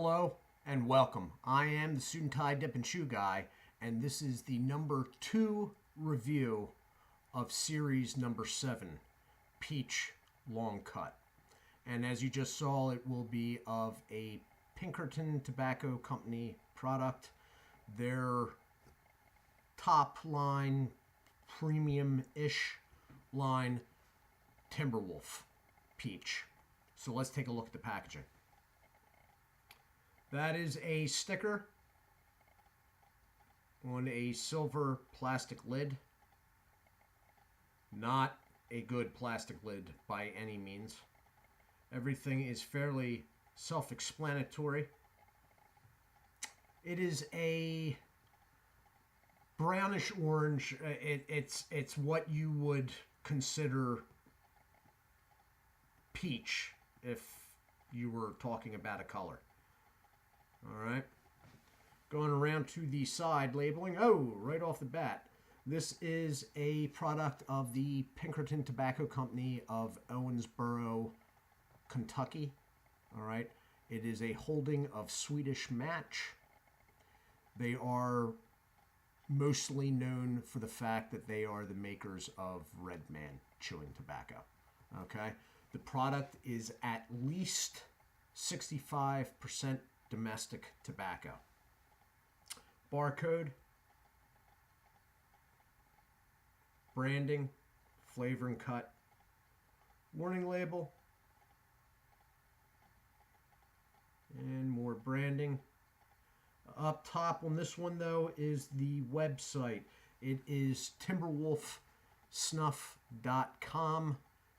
Hello and welcome. I am the Suit&Tie Dip&ChewGuy, and this is the number 2 review of series number 7, Peach Long Cut. And as you just saw, it will be of a Pinkerton Tobacco Company product. Their top line, premium-ish line, TimberWolf Peach. So let's take a look at the packaging. That is a sticker on a silver plastic lid. Not a good plastic lid by any means. Everything is fairly self-explanatory. It is a brownish orange. It's what you would consider peach if you were talking about a color. All right, going around to the side labeling. Oh, right off the bat, this is a product of the Pinkerton Tobacco Company of Owensboro, Kentucky. All right, it is a holding of Swedish Match. They are mostly known for the fact that they are the makers of Red Man chewing tobacco. Okay, the product is at least 65% domestic tobacco. Barcode, branding, flavor and cut, warning label, and more branding. Up top on this one though is the website. It is TimberWolfSnuff.com.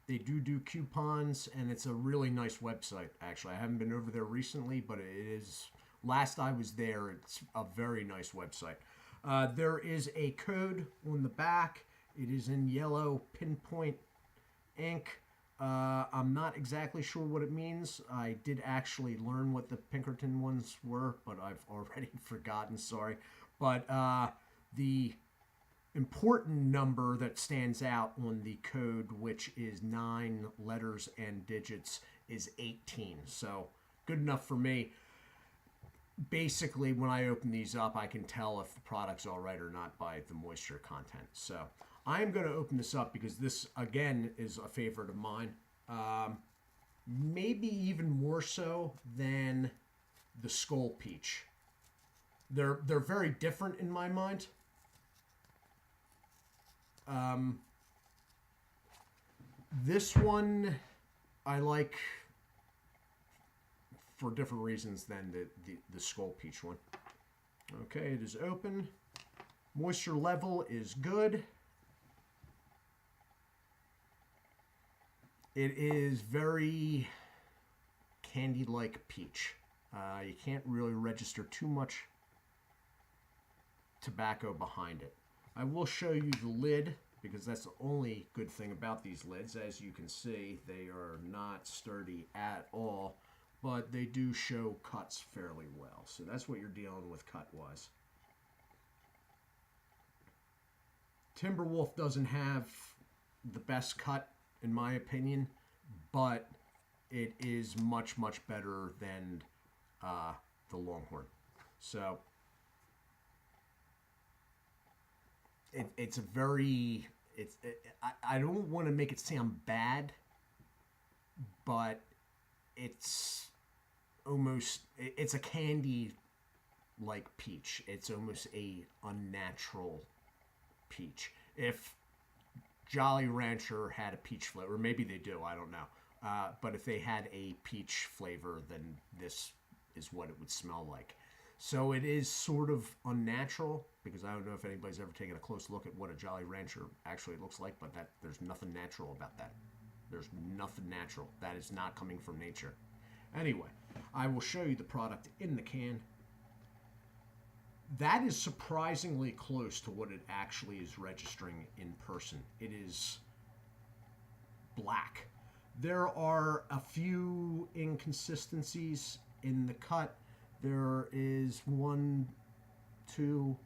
They do coupons, and it's a really nice website, actually. I haven't been over there recently, but it is, last I was there, it's a very nice website. There is a code on the back. It is in yellow pinpoint ink. I'm not exactly sure what it means. I did actually learn what the Pinkerton ones were, but I've already forgotten, sorry. But the important number that stands out on the code, which is 9 letters and digits, is 18. So good enough for me. Basically, when I open these up, I can tell if the product's all right or not by the moisture content. So I am going to open this up because this, again, is a favorite of mine. Maybe even more so than the Skull Peach. They're very different in my mind. This one I like for different reasons than the Skull Peach one. Okay, it is open. Moisture level is good. It is very candy-like peach. You can't really register too much tobacco behind it. I will show you the lid because that's the only good thing about these lids. As you can see, they are not sturdy at all, but they do show cuts fairly well. So that's what you're dealing with cut-wise. TimberWolf doesn't have the best cut, in my opinion, but it is much, much better than the Longhorn. So it's a very, I don't want to make it sound bad, but it's almost, it's a candy like peach. It's almost a unnatural peach. If Jolly Rancher had a peach flavor, or maybe they do, I don't know. But if they had a peach flavor, then this is what it would smell like. So it is sort of unnatural, because I don't know if anybody's ever taken a close look at what a Jolly Rancher actually looks like, but there's nothing natural about that. There's nothing natural. That is not coming from nature. Anyway, I will show you the product in the can. That is surprisingly close to what it actually is registering in person. It is black. There are a few inconsistencies in the cut. There is 1, 2,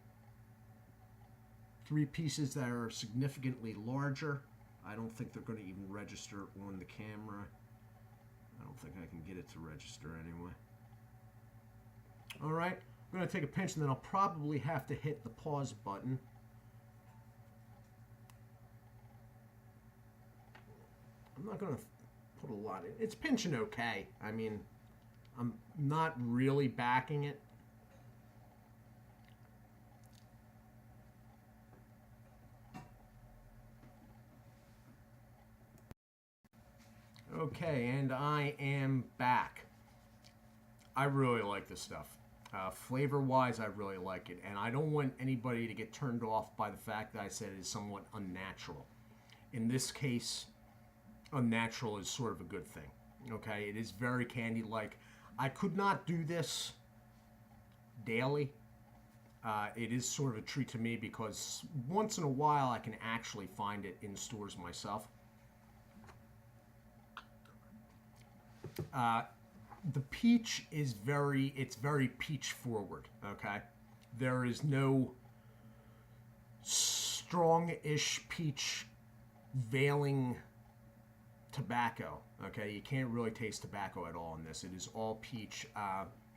3 pieces that are significantly larger. I don't think they're going to even register on the camera. I don't think I can get it to register anyway. All right, I'm going to take a pinch, and then I'll probably have to hit the pause button. I'm not going to put a lot in. It's pinching okay. I mean, I'm not really backing it. Okay, and I am back. I really like this stuff. Flavor-wise, I really like it, and I don't want anybody to get turned off by the fact that I said it is somewhat unnatural. In this case, unnatural is sort of a good thing. Okay, it is very candy-like. I could not do this daily. It is sort of a treat to me because once in a while I can actually find it in stores myself. The peach is it's very peach forward, okay? There is no strong-ish peach veiling tobacco, okay? You can't really taste tobacco at all in this. It is all peach.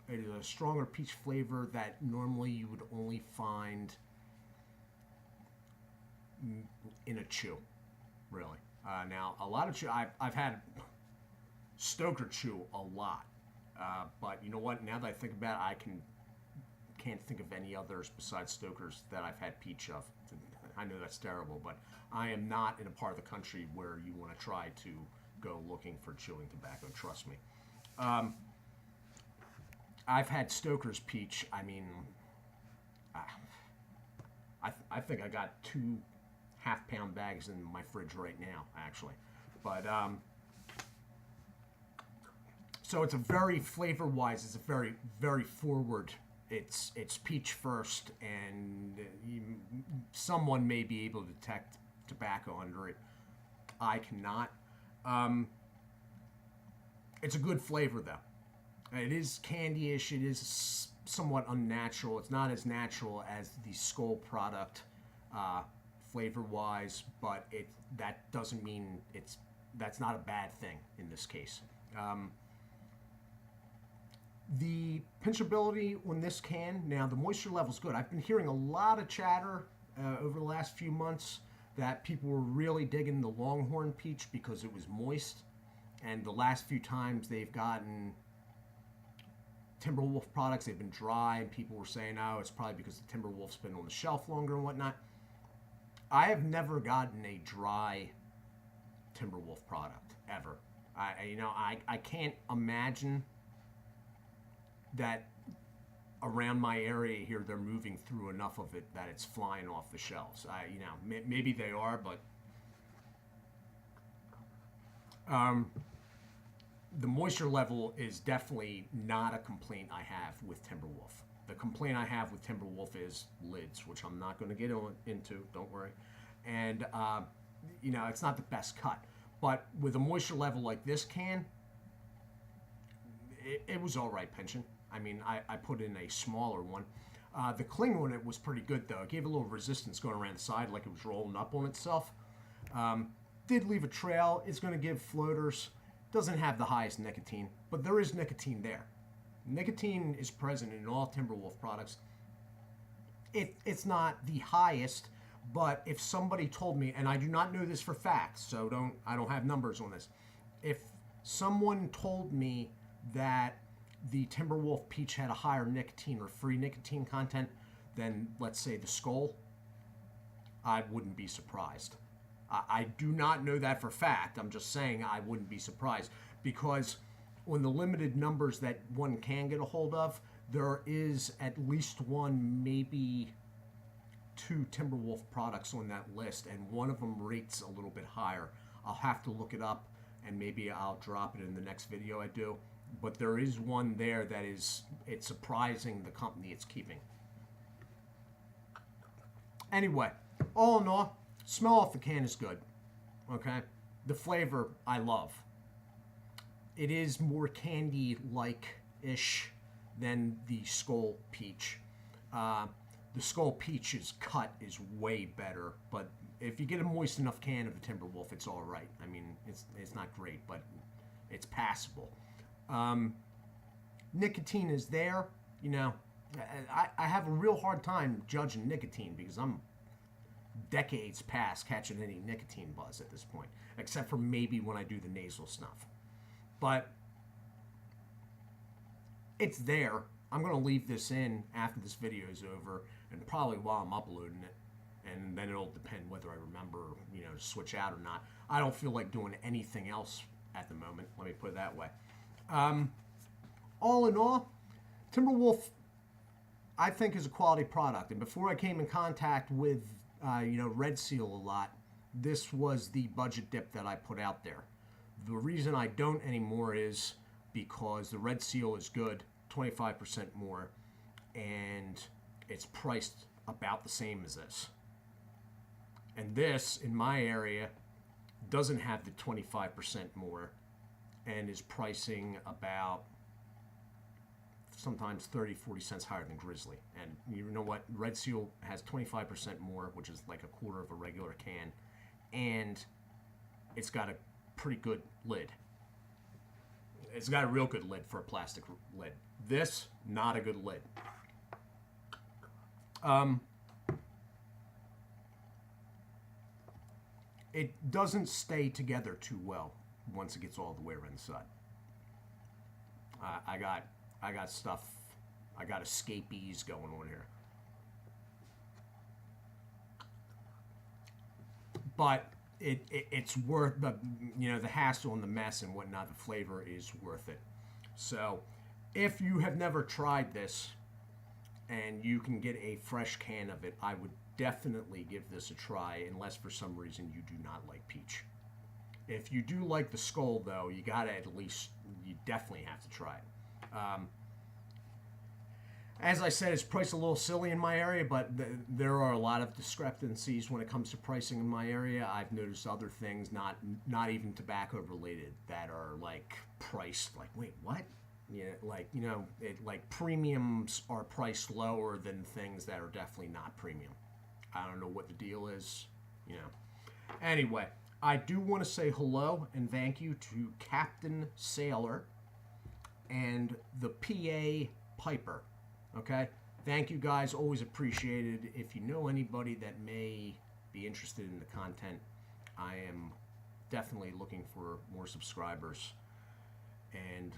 It is a stronger peach flavor that normally you would only find in a chew, really. Now, a lot of chew, I've had Stoker chew a lot. But you know what? Now that I think about it, can't think of any others besides Stoker's that I've had peach of. I know that's terrible, but I am not in a part of the country where you want to try to go looking for chewing tobacco. Trust me. I've had Stoker's peach. I mean, I think I got 2 half-pound bags in my fridge right now, actually. But so it's a very flavor-wise. It's a very, very forward. It's peach first, and someone may be able to detect tobacco under it. I cannot. It's a good flavor, though. It is candy-ish. It is somewhat unnatural. It's not as natural as the Skull product, flavor-wise, but that doesn't mean that's not a bad thing in this case. The pinchability on this can, now the moisture level's good. I've been hearing a lot of chatter over the last few months that people were really digging the Longhorn peach because it was moist. And the last few times they've gotten TimberWolf products, they've been dry, and people were saying, oh, it's probably because the TimberWolf's been on the shelf longer and whatnot. I have never gotten a dry TimberWolf product, ever. I can't imagine that around my area here they're moving through enough of it that it's flying off the shelves. Maybe they are, but the moisture level is definitely not a complaint I have with TimberWolf. The complaint I have with TimberWolf is lids, which I'm not going to get into, don't worry. And it's not the best cut, but with a moisture level like this can, it was all right pinching. I mean, I put in a smaller one. The cling on it was pretty good, though. It gave a little resistance going around the side like it was rolling up on itself. Did leave a trail. It's going to give floaters. Doesn't have the highest nicotine, but there is nicotine there. Nicotine is present in all TimberWolf products. It's not the highest, but if somebody told me, and I do not know this for fact, so I don't have numbers on this. If someone told me that the TimberWolf peach had a higher nicotine or free nicotine content than, let's say, the Skull, I wouldn't be surprised. I do not know that for fact. I'm just saying I wouldn't be surprised, because on the limited numbers that one can get a hold of, there is at least one, maybe 2 TimberWolf products on that list, and one of them rates a little bit higher. I'll have to look it up, and maybe I'll drop it in the next video I do. But there is one there that it's surprising the company it's keeping. Anyway, all in all, smell off the can is good. Okay? The flavor, I love. It is more candy-like-ish than the Skull Peach. The Skull Peach's cut is way better, but if you get a moist enough can of the TimberWolf, it's all right. I mean, it's not great, but it's passable. Nicotine is there. you know, I have a real hard time judging nicotine because I'm decades past catching any nicotine buzz at this point, except for maybe when I do the nasal snuff. But it's there. I'm going to leave this in after this video is over and probably while I'm uploading it. And then it'll depend whether I remember, you know, to switch out or not. I don't feel like doing anything else at the moment. Let me put it that way. All in all, TimberWolf, I think, is a quality product. And before I came in contact with, you know, Red Seal a lot, this was the budget dip that I put out there. The reason I don't anymore is because the Red Seal is good, 25% more, and it's priced about the same as this. And this, in my area, doesn't have the 25% more and is pricing about sometimes 30, 40 cents higher than Grizzly. And you know what? Red Seal has 25% more, which is like a quarter of a regular can. And it's got a pretty good lid. It's got a real good lid for a plastic lid. This, not a good lid. It doesn't stay together too well once it gets all the way around the side. I got stuff. I got escapees going on here. But it's worth the, you know, the hassle and the mess and whatnot. The flavor is worth it. So if you have never tried this and you can get a fresh can of it, I would definitely give this a try, unless for some reason you do not like peach. If you do like the skull, though, you gotta you definitely have to try it. As I said, it's priced a little silly in my area, but there are a lot of discrepancies when it comes to pricing in my area. I've noticed other things, not even tobacco related, that are like priced like, wait, what? Yeah, like, you know, like premiums are priced lower than things that are definitely not premium. I don't know what the deal is, you know. Anyway, I do want to say hello and thank you to Captain Sailor and the PA Piper. Okay? Thank you guys. Always appreciated. If you know anybody that may be interested in the content, I am definitely looking for more subscribers and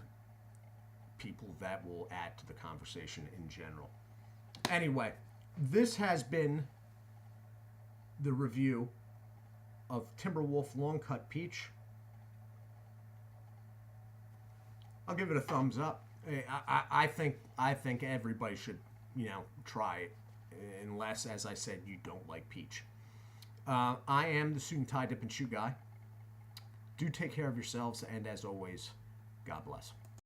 people that will add to the conversation in general. Anyway, this has been the review of TimberWolf Long Cut Peach. I'll give it a thumbs up. I think everybody should, you know, try it, unless, as I said, you don't like peach. I am the Suit&Tie Dip&Chew Guy. Do take care of yourselves, and as always, God bless.